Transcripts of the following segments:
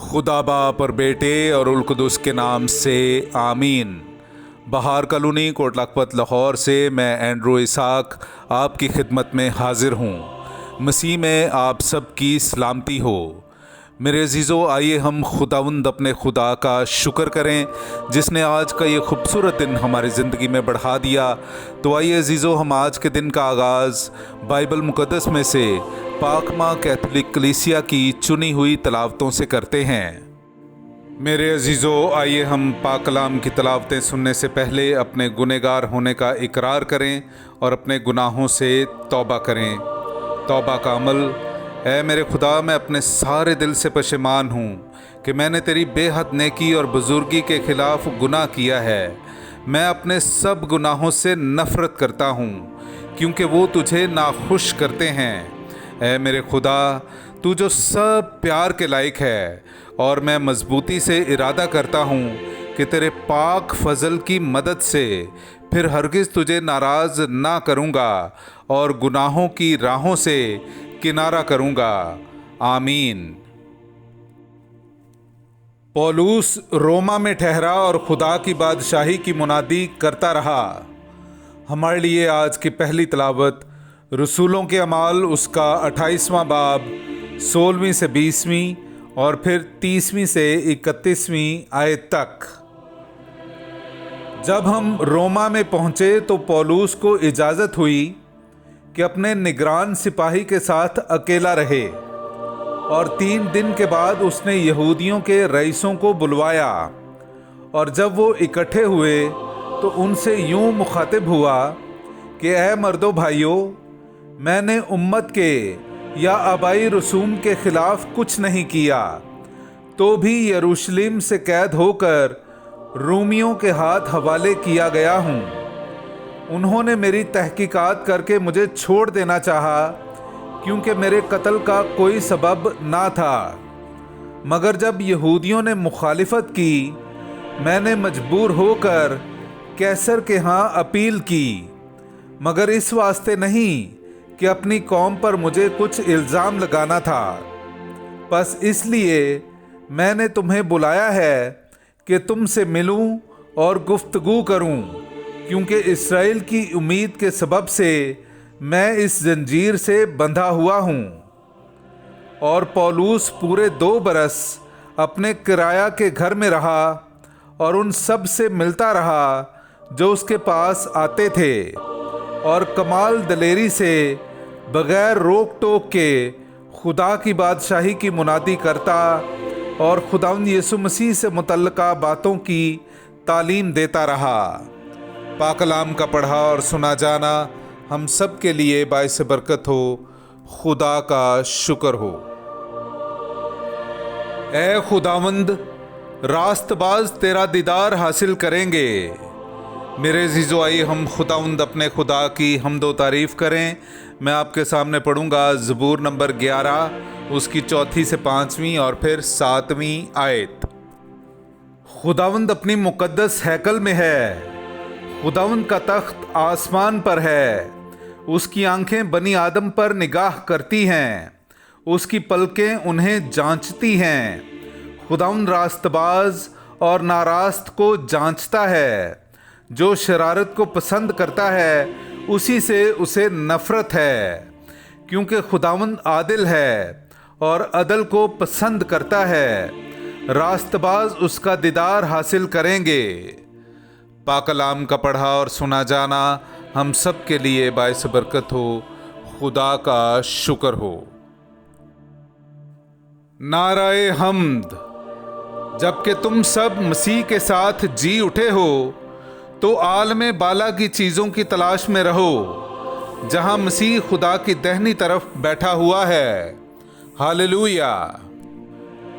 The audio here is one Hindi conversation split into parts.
खुदा बाप और बेटे और उल कुदुस के नाम से आमीन। बहार कॉलोनी कोट लखपत लाहौर से मैं एंड्रू इसाक आपकी खिदमत में हाजिर हूँ। मसीह में आप सब की सलामती हो। मेरे अजीज़ों, आइए हम खुदावंद अपने खुदा का शुक्र करें जिसने आज का ये खूबसूरत दिन हमारी ज़िंदगी में बढ़ा दिया। तो आइए अजीज़ों, हम आज के दिन का आगाज़ बाइबल मुक़द्दस में से पाक माँ कैथोलिक कलीसिया की चुनी हुई तलावतों से करते हैं। मेरे अजीज़ों, आइए हम पाक कलाम की तलावतें सुनने से पहले अपने गुनहगार होने का इकरार करें और अपने गुनाहों से तौबा करें। तौबा का अमल। ऐ मेरे खुदा, मैं अपने सारे दिल से पशेमान हूँ कि मैंने तेरी बेहद नेकी और बुजुर्गी के ख़िलाफ़ गुनाह किया है। मैं अपने सब गुनाहों से नफ़रत करता हूँ क्योंकि वो तुझे नाखुश करते हैं। ऐ मेरे खुदा, तू जो सब प्यार के लायक है, और मैं मजबूती से इरादा करता हूँ कि तेरे पाक फजल की मदद से फिर हरगिज़ तुझे नाराज़ ना करूँगा और गुनाहों की राहों से किनारा करूँगा। आमीन। पौलुस रोमा में ठहरा और खुदा की बादशाही की मुनादी करता रहा। हमारे लिए आज की पहली तलावत रसूलों के अमाल उसका 28वां बाब 16वीं से 20वीं और फिर 30वीं से 31वीं आयत तक। जब हम रोमा में पहुंचे तो पौलुस को इजाज़त हुई कि अपने निगरान सिपाही के साथ अकेला रहे, और 3 दिन के बाद उसने यहूदियों के रईसों को बुलवाया। और जब वो इकट्ठे हुए तो उनसे यूं मुखातिब हुआ कि ऐ मर्दो भाइयों, मैंने उम्मत के या आबाई रसूम के ख़िलाफ़ कुछ नहीं किया, तो भी यरूशलेम से कैद होकर रोमियों के हाथ हवाले किया गया हूँ। उन्होंने मेरी तहकीकात करके मुझे छोड़ देना चाहा क्योंकि मेरे कत्ल का कोई सबब ना था, मगर जब यहूदियों ने मुखालिफत की, मैंने मजबूर होकर कैसर के यहाँ अपील की, मगर इस वास्ते नहीं कि अपनी कौम पर मुझे कुछ इल्ज़ाम लगाना था। बस इसलिए मैंने तुम्हें बुलाया है कि तुमसे मिलूं और गुफ्तगू करूं, क्योंकि इस्राएल की उम्मीद के सबब से मैं इस जंजीर से बंधा हुआ हूँ। और पौलुस पूरे 2 बरस अपने किराया के घर में रहा और उन सब से मिलता रहा जो उसके पास आते थे, और कमाल दलेरी से बग़ैर रोक टोक के खुदा की बादशाही की मुनादी करता और खुदावंद यीशु मसीह से मुतल्लिका बातों की तालीम देता रहा। पाक कलाम का पढ़ा और सुना जाना हम सब के लिए बाइस बरकत हो। खुदा का शुक्र हो। ऐ खुदावंद, रास्तबाज तेरा दीदार हासिल करेंगे। मेरे अज़ीज़ों, आइए हम खुदावंद अपने खुदा की हम्दो तारीफ़ करें। मैं आपके सामने पढ़ूंगा ज़बूर नंबर 11 उसकी 4 से 5वीं और फिर 7वीं आयत। खुदावंद अपनी मुक़द्दस हैकल में है, खुदावंद का तख्त आसमान पर है। उसकी आंखें बनी आदम पर निगाह करती हैं, उसकी पलकें उन्हें जांचती हैं। खुदावंद रास्तबाज और नारास्त को जांचता है। जो शरारत को पसंद करता है उसी से उसे नफ़रत है, क्योंकि खुदावंद आदिल है और अदल को पसंद करता है। रास्तबाज उसका दीदार हासिल करेंगे। पाक कलाम का पढ़ा और सुना जाना हम सब के लिए बाइस बरकत हो। खुदा का शुक्र हो। नाराए हम्द। जबकि तुम सब मसीह के साथ जी उठे हो तो आलम बाला की चीज़ों की तलाश में रहो, जहां मसीह खुदा की दाहिनी तरफ बैठा हुआ है। हालेलुया।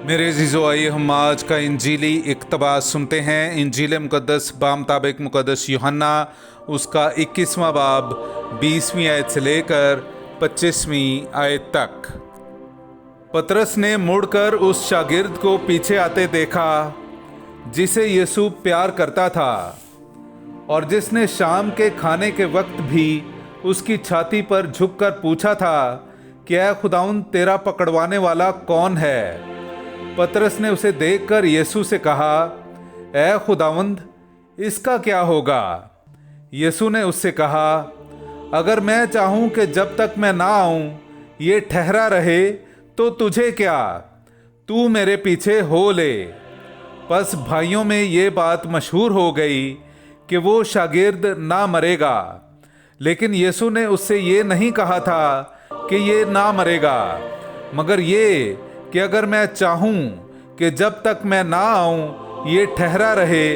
मेरे अज़ीज़ों, आइए हम आज का इंजीली इक़्तिबास सुनते हैं। इंजील मुक़द्दस बामुताबिक मुक़द्दस यूहन्ना उसका 21वां बाब 20वीं आयत से लेकर 25वीं आयत तक। पतरस ने मुड़कर उस शागिर्द को पीछे आते देखा जिसे यीशु प्यार करता था, और जिसने शाम के खाने के वक्त भी उसकी छाती पर झुककर पूछा था कि ऐ खुदावंद, तेरा पकड़वाने वाला कौन है। पतरस ने उसे देखकर यीशु से कहा, ऐ खुदावंद, इसका क्या होगा? यीशु ने उससे कहा, अगर मैं चाहूं कि जब तक मैं ना आऊं ये ठहरा रहे तो तुझे क्या, तू मेरे पीछे हो ले। बस भाइयों में ये बात मशहूर हो गई कि वो शागिर्द ना मरेगा। लेकिन यीशु ने उससे ये नहीं कहा था कि ये ना मरेगा, मगर ये कि अगर मैं चाहूं कि जब तक मैं ना आऊं ये ठहरा रहे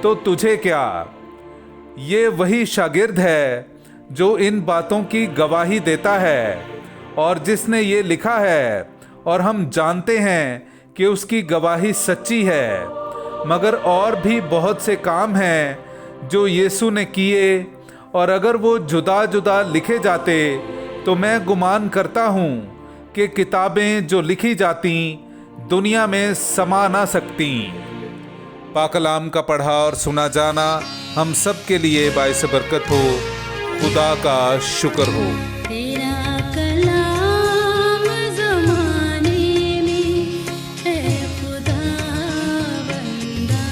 तो तुझे क्या। ये वही शागिर्द है जो इन बातों की गवाही देता है और जिसने ये लिखा है, और हम जानते हैं कि उसकी गवाही सच्ची है। मगर और भी बहुत से काम हैं जो यीशु ने किए, और अगर वो जुदा जुदा लिखे जाते तो मैं गुमान करता हूँ कि किताबें जो लिखी जाती दुनिया में समा ना सकती। पाकलाम का पढ़ा और सुना जाना हम सब के लिए बाइस बरकत हो। खुदा का शुक्र हो। तेरा कलाम ज़माने में है खुदा बंदा,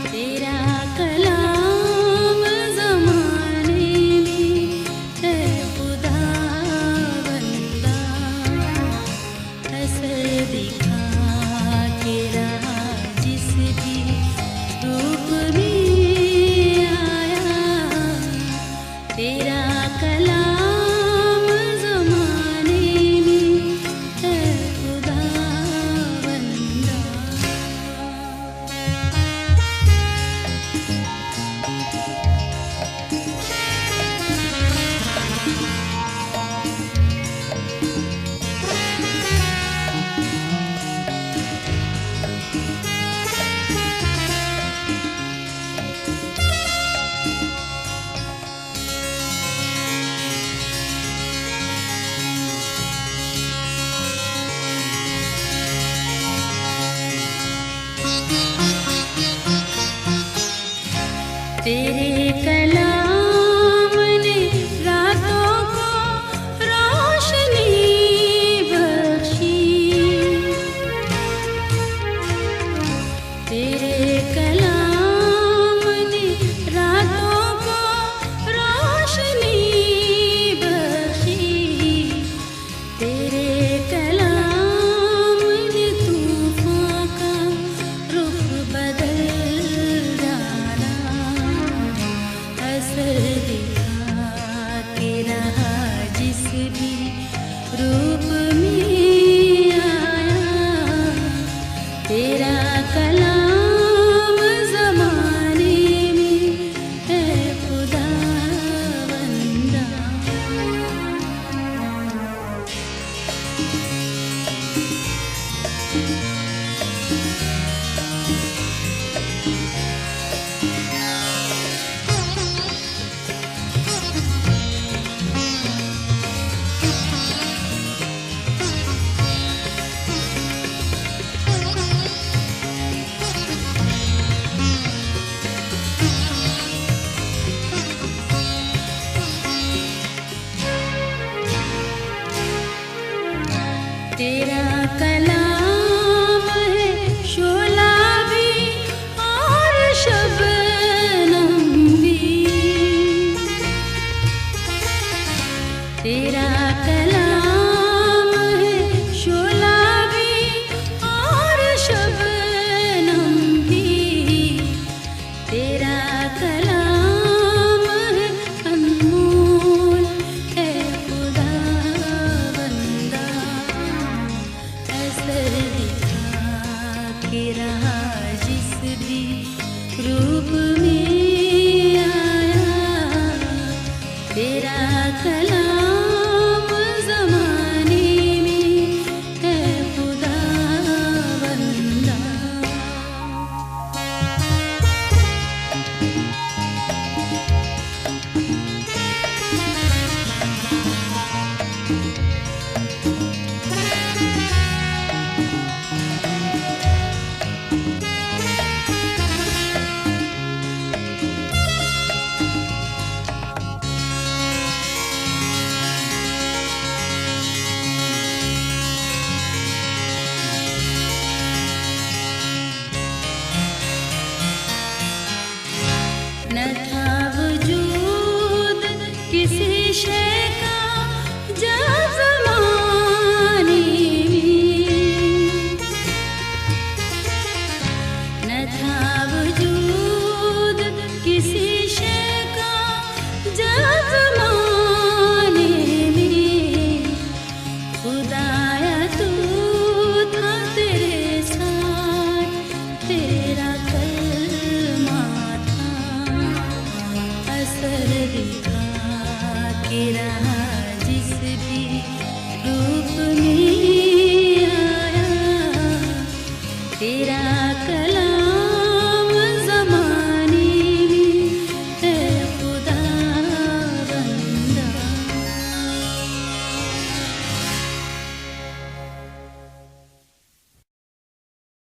तेरा कलाम ज़माने में है खुदा बंदा। असर दिखा के रहा जिस भी रूप में आया, तेरा कलाम ज़माने में है खुदा बंदा। तेरे कलाम ने रातों को रोशनी बख्शी, तेरे कलाम ने रातों को रोशनी बख्शी, तेरे कलाम ने तूफान का रुख बदल डाला। असर दिखा के रहा जिस भी रूप में आया, तेरा कलाम ज़माने में है खुदा बंदा। तेरा कलाम है शोला भी और शबनम भी, तेरा कलाम है शोला भी और शबनम भी, तेरा कलाम है अनमोल है खुदा बंदा। असर दिखा के रहा जिस भी रूप में आया, तेरा कलाम